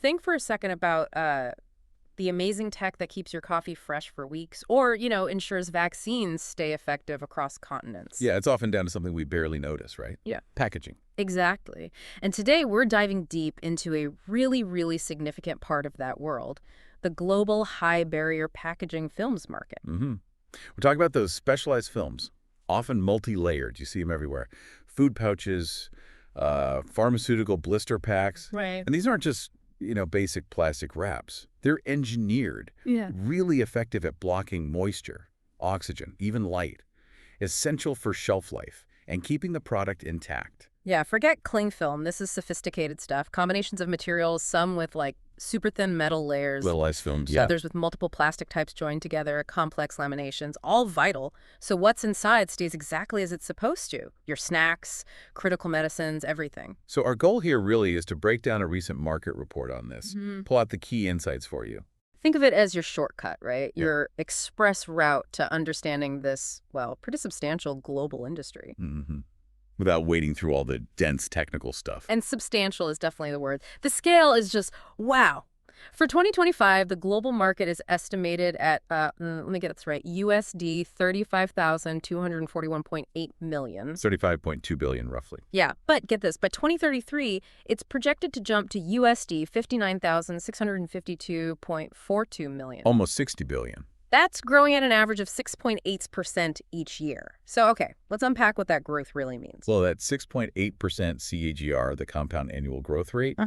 think for a second about the amazing tech that keeps your coffee fresh for weeks or, ensures vaccines stay effective across continents. Yeah, it's often down to something we barely notice, right? Yeah. Packaging. Exactly. And today we're diving deep into a really, really significant part of that world, the global high barrier packaging films market. We're talking about those specialized films, often multi-layered. You see them everywhere. Food pouches, pharmaceutical blister packs. Right. And these aren't just, basic plastic wraps. They're engineered, Yeah. really effective at blocking moisture, oxygen, even light, essential for shelf life and keeping the product intact. Yeah, forget cling film. This is sophisticated stuff. Combinations of materials, some with super thin metal layers, Little-ized films, yeah. others with multiple plastic types joined together, complex laminations, all vital. So what's inside stays exactly as it's supposed to. Your snacks, critical medicines, everything. So our goal here really is to break down a recent market report on this, pull out the key insights for you. Think of it as your shortcut, right? Yeah. Your express route to understanding this, pretty substantial global industry. Without wading through all the dense technical stuff. And substantial is definitely the word. The scale is just, wow. For 2025, the global market is estimated at, let me get this right, USD 35,241.8 million. 35.2 billion, roughly. Yeah, but get this, by 2033, it's projected to jump to USD 59,652.42 million. Almost 60 billion. That's growing at an average of 6.8% each year. So, okay, let's unpack what that growth really means. Well, that 6.8% CAGR, the compound annual growth rate,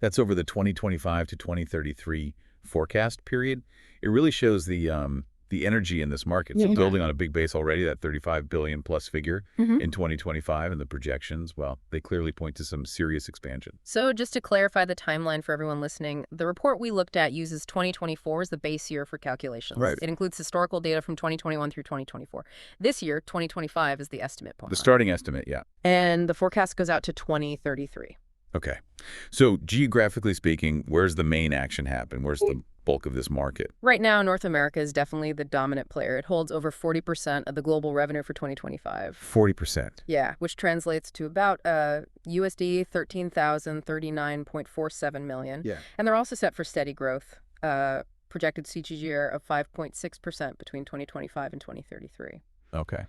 that's over the 2025 to 2033 forecast period. It really shows the energy in this market. So building on a big base already, that 35 billion plus figure in 2025 and the projections, well, they clearly point to some serious expansion. So just to clarify the timeline for everyone listening, the report we looked at uses 2024 as the base year for calculations. Right. It includes historical data from 2021 through 2024. This year, 2025 is the estimate point. The starting estimate, yeah. And the forecast goes out to 2033. Okay. So geographically speaking, where's the main action happen? Where's the bulk of this market? Right now, North America is definitely the dominant player. It holds over 40% of the global revenue for 2025. 40%. Yeah, which translates to about USD 13,039.47 million. Yeah. And they're also set for steady growth, projected CAGR of 5.6% between 2025 and 2033. Okay.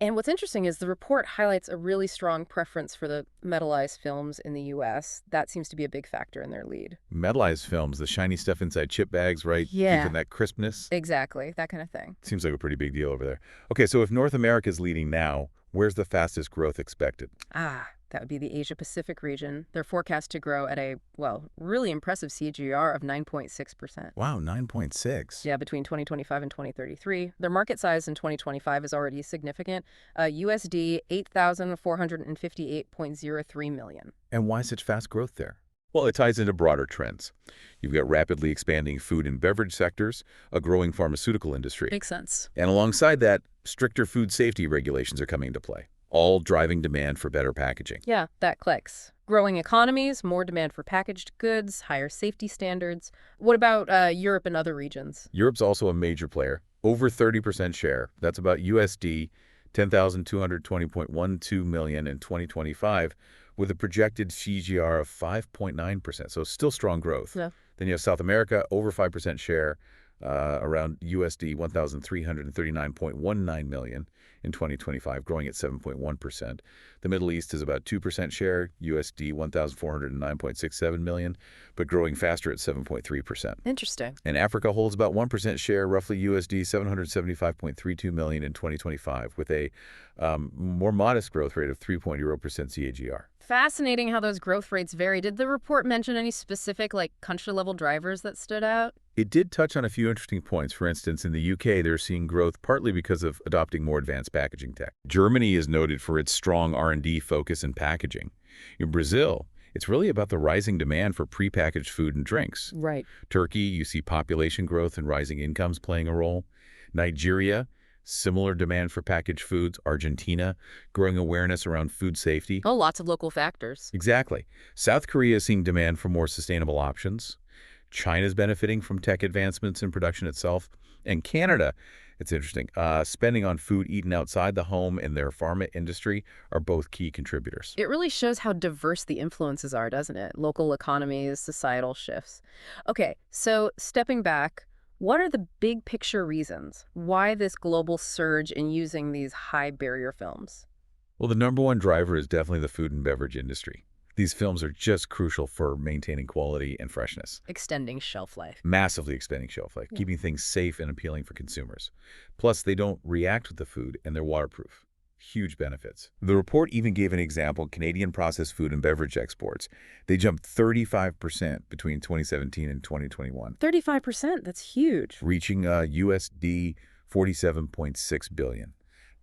And what's interesting is the report highlights a really strong preference for the metallized films in the U.S. That seems to be a big factor in their lead. Metallized films, the shiny stuff inside chip bags, right? Yeah. Keeping that crispness. Exactly, that kind of thing. Seems like a pretty big deal over there. Okay, so if North America's leading now, where's the fastest growth expected? That would be the Asia-Pacific region. They're forecast to grow at a, really impressive CAGR of 9.6%. Wow, 9.6. Yeah, between 2025 and 2033. Their market size in 2025 is already significant, USD 8,458.03 million. And why such fast growth there? Well, it ties into broader trends. You've got rapidly expanding food and beverage sectors, a growing pharmaceutical industry. Makes sense. And alongside that, stricter food safety regulations are coming into play, all driving demand for better packaging. Yeah, that clicks. Growing economies, more demand for packaged goods, higher safety standards. What about Europe and other regions? Europe's also a major player, over 30% share. That's about USD 10,220.12 million in 2025, with a projected CAGR of 5.9%, so still strong growth. Yeah. Then you have South America, over 5% share, around USD 1,339.19 million in 2025, growing at 7.1%. The Middle East is about 2% share, USD 1,409.67 million, but growing faster at 7.3%. Interesting. And Africa holds about 1% share, roughly USD 775.32 million in 2025, with a more modest growth rate of 3.0% CAGR. Fascinating how those growth rates vary. Did the report mention any specific, country-level drivers that stood out? It did touch on a few interesting points. For instance, in the UK, they're seeing growth partly because of adopting more advanced packaging tech. Germany is noted for its strong R&D focus in packaging. In Brazil, it's really about the rising demand for prepackaged food and drinks. Right. Turkey, you see population growth and rising incomes playing a role. Nigeria, similar demand for packaged foods. Argentina, growing awareness around food safety. Oh, lots of local factors. Exactly. South Korea is seeing demand for more sustainable options. China's benefiting from tech advancements in production itself. And Canada, it's interesting, spending on food eaten outside the home and their pharma industry are both key contributors. It really shows how diverse the influences are, doesn't it? Local economies, societal shifts. Okay, so stepping back, what are the big picture reasons why this global surge in using these high barrier films? Well, the number one driver is definitely the food and beverage industry. These films are just crucial for maintaining quality and freshness, Extending shelf life. massively extending shelf life, keeping things safe and appealing for consumers. Plus, they don't react with the food and they're waterproof. Huge benefits. The report even gave an example: Canadian processed food and beverage exports. They jumped 35% between 2017 and 2021, 35%, that's huge. reaching USD 47.6 billion.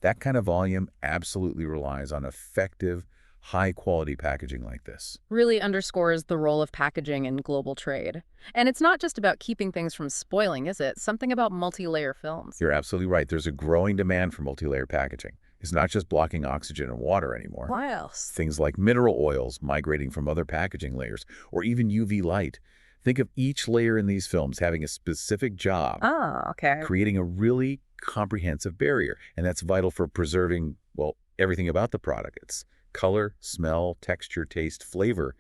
That kind of volume absolutely relies on effective, high-quality packaging like this. Really underscores the role of packaging in global trade. And it's not just about keeping things from spoiling, is it? Something about multi-layer films. You're absolutely right. There's a growing demand for multi-layer packaging. It's not just blocking oxygen and water anymore. What else? Things like mineral oils migrating from other packaging layers, or even UV light. Think of each layer in these films having a specific job, Oh, okay. creating a really comprehensive barrier. And that's vital for preserving, well, everything about the product. It's color, smell, texture, taste, flavor.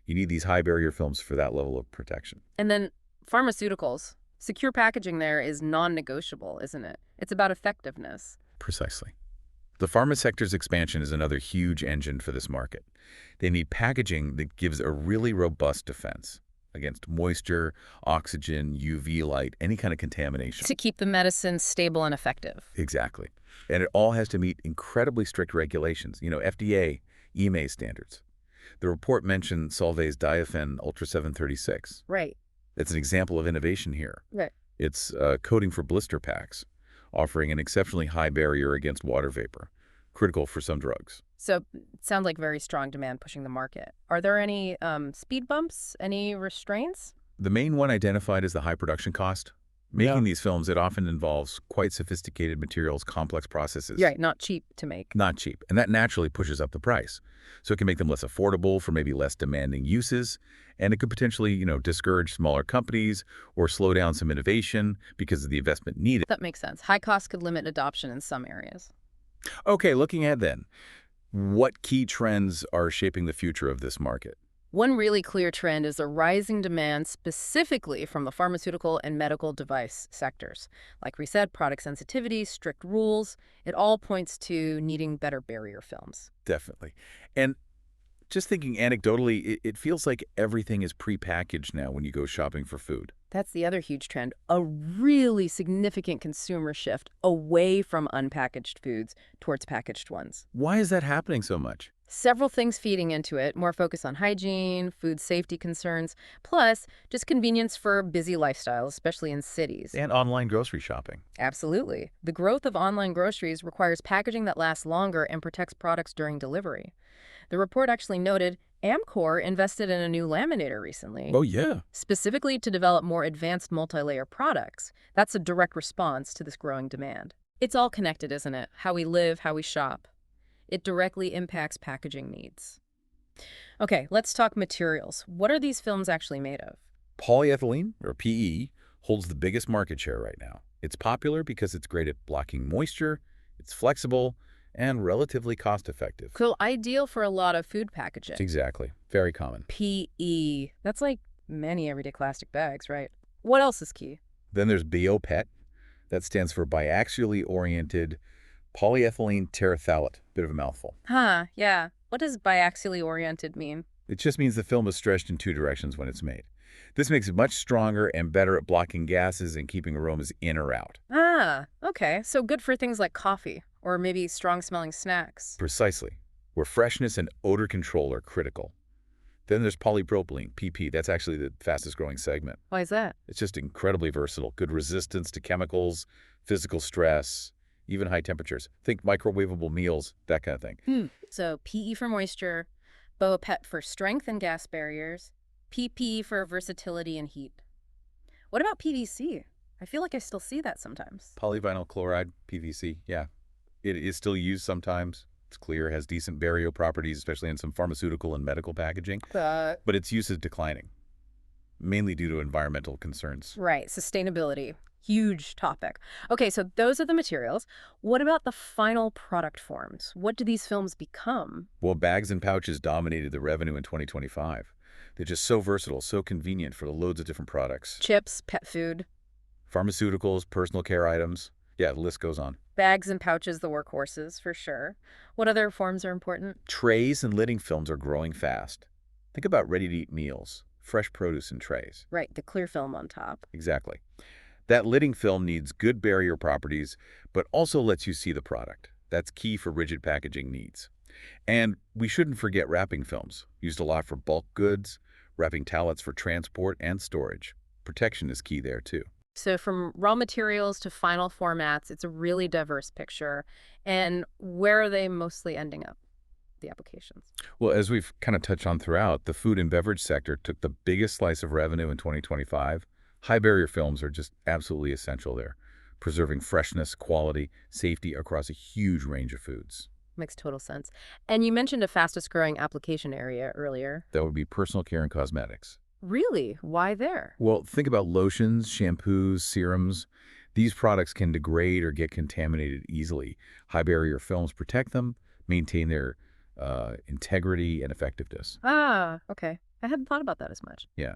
You need these high barrier films for that level of protection. And then pharmaceuticals. Secure packaging there is non-negotiable, isn't it? It's about effectiveness. Precisely. The pharma sector's expansion is another huge engine for this market. They need packaging that gives a really robust defense against moisture, oxygen, UV light, any kind of contamination. To keep the medicine stable and effective. Exactly. And it all has to meet incredibly strict regulations, FDA, EMA standards. The report mentioned Solvay's Diafen Ultra 736. Right. It's an example of innovation here. Right. It's coating for blister packs, offering an exceptionally high barrier against water vapor, critical for some drugs. So it sounds like very strong demand pushing the market. Are there any speed bumps, any restraints? The main one identified is the high production cost. Making these films, it often involves quite sophisticated materials, complex processes. Right, not cheap to make. Not cheap. And that naturally pushes up the price. So it can make them less affordable for maybe less demanding uses. And it could potentially, discourage smaller companies or slow down some innovation because of the investment needed. That makes sense. High costs could limit adoption in some areas. Okay, looking ahead then. What key trends are shaping the future of this market? One really clear trend is a rising demand specifically from the pharmaceutical and medical device sectors. Like we said, product sensitivity, strict rules, it all points to needing better barrier films. Definitely. And just thinking anecdotally, it feels like everything is prepackaged now when you go shopping for food. That's the other huge trend, a really significant consumer shift away from unpackaged foods towards packaged ones. Why is that happening so much? Several things feeding into it, more focus on hygiene, food safety concerns, plus just convenience for busy lifestyles, especially in cities. And online grocery shopping. Absolutely. The growth of online groceries requires packaging that lasts longer and protects products during delivery. The report actually noted Amcor invested in a new laminator recently. Oh, yeah. Specifically to develop more advanced multi-layer products. That's a direct response to this growing demand. It's all connected, isn't it? How we live, how we shop. It directly impacts packaging needs. Okay, let's talk materials. What are these films actually made of? Polyethylene, or PE, holds the biggest market share right now. It's popular because it's great at blocking moisture, it's flexible, and relatively cost-effective. So ideal for a lot of food packaging. Exactly. Very common. PE. That's like many everyday plastic bags, right? What else is key? Then there's BOPET. That stands for biaxially oriented polyethylene terephthalate. Bit of a mouthful. Huh, yeah. What does biaxially oriented mean? It just means the film is stretched in two directions when it's made. This makes it much stronger and better at blocking gases and keeping aromas in or out. Ah, okay. So good for things like coffee or maybe strong-smelling snacks. Precisely, where freshness and odor control are critical. Then there's polypropylene, PP. That's actually the fastest growing segment. Why is that? It's just incredibly versatile. Good resistance to chemicals, physical stress, even high temperatures. Think microwavable meals, that kind of thing. So PE for moisture, BOPET for strength and gas barriers, PP for versatility and heat. What about PVC? I feel like I still see that sometimes. Polyvinyl chloride, PVC, yeah. It is still used sometimes. It's clear, has decent barrier properties, especially in some pharmaceutical and medical packaging. But its use is declining, mainly due to environmental concerns. Right, sustainability. Huge topic. Okay, so those are the materials. What about the final product forms? What do these films become? Well, bags and pouches dominated the revenue in 2025. They're just so versatile, so convenient for the loads of different products. Chips, pet food, Pharmaceuticals, personal care items. Yeah, the list goes on. bags and pouches, the workhorses, for sure. What other forms are important? Trays and lidding films are growing fast. Think about ready-to-eat meals, fresh produce in trays. Right, the clear film on top. Exactly. That lidding film needs good barrier properties, but also lets you see the product. That's key for rigid packaging needs. And we shouldn't forget wrapping films, used a lot for bulk goods, wrapping tallets for transport and storage. Protection is key there, too. So from raw materials to final formats, it's a really diverse picture. And where are they mostly ending up, the applications? Well, as we've kind of touched on throughout, the food and beverage sector took the biggest slice of revenue in 2025. High barrier films are just absolutely essential there, preserving freshness, quality, safety across a huge range of foods. Makes total sense. And you mentioned a fastest growing application area earlier. That would be personal care and cosmetics. Really? Why there? Well, think about lotions, shampoos, serums. These products can degrade or get contaminated easily. High barrier films protect them, maintain their integrity and effectiveness. Ah, okay. I hadn't thought about that as much. Yeah.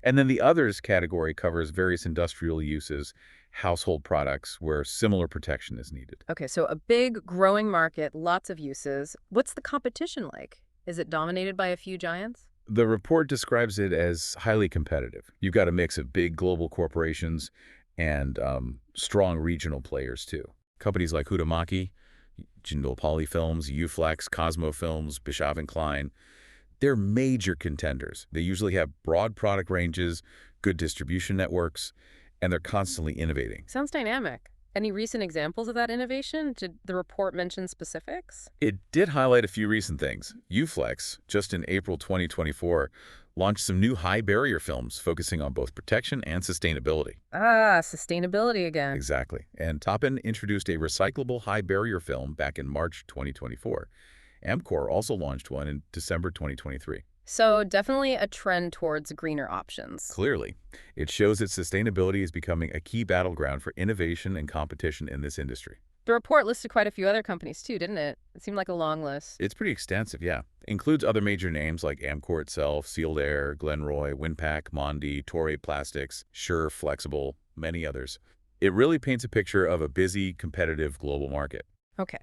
And then the others category covers various industrial uses, household products where similar protection is needed. Okay, so a big growing market, lots of uses. What's the competition like? Is it dominated by a few giants? The report describes it as highly competitive. You've got a mix of big global corporations and strong regional players, too. Companies like Huhtamaki, Jindal Polyfilms, Uflex, Cosmo Films, Bischoff& Klein, they're major contenders. They usually have broad product ranges, good distribution networks, and they're constantly innovating. Sounds dynamic. Any recent examples of that innovation? Did the report mention specifics? It did highlight a few recent things. Uflex, just in April 2024, launched some new high-barrier films focusing on both protection and sustainability. Ah, sustainability again. Exactly. And Toppin introduced a recyclable high-barrier film back in March 2024. Amcor also launched one in December 2023. So definitely a trend towards greener options. Clearly, it shows that sustainability is becoming a key battleground for innovation and competition in this industry. The report listed quite a few other companies too, didn't it? It seemed like a long list. It's pretty extensive, yeah. Includes other major names like Amcor itself, Sealed Air, Glenroy, Winpac, Mondi, Torrey Plastics, Sure, Flexible, many others. It really paints a picture of a busy, competitive global market. Okay,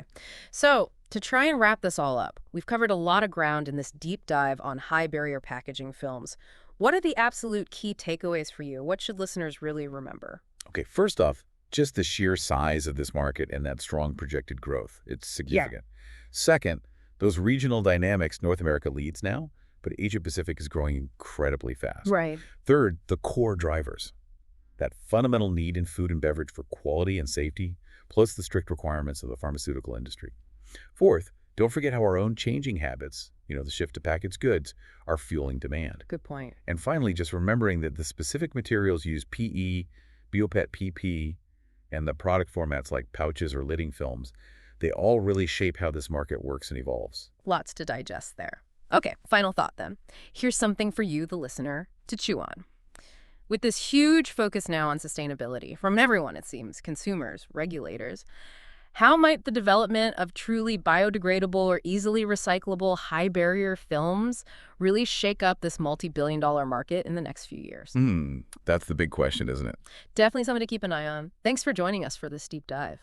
so to try and wrap this all up, we've covered a lot of ground in this deep dive on high barrier packaging films. What are the absolute key takeaways for you? What should listeners really remember? Okay, first off, just the sheer size of this market and that strong projected growth. It's significant. Second, those regional dynamics, North America leads now, but Asia Pacific is growing incredibly fast. Right. Third, the core drivers. That fundamental need in food and beverage for quality and safety, plus the strict requirements of the pharmaceutical industry. Fourth, don't forget how our own changing habits, the shift to packaged goods, are fueling demand. Good point. And finally, just remembering that the specific materials use PE, BioPET PP, and the product formats like pouches or lidding films, they all really shape how this market works and evolves. Lots to digest there. Okay, final thought then. Here's something for you, the listener, to chew on. With this huge focus now on sustainability from everyone, it seems, consumers, regulators, how might the development of truly biodegradable or easily recyclable high-barrier films really shake up this multi-billion-dollar market in the next few years? That's the big question, isn't it? Definitely something to keep an eye on. Thanks for joining us for this deep dive.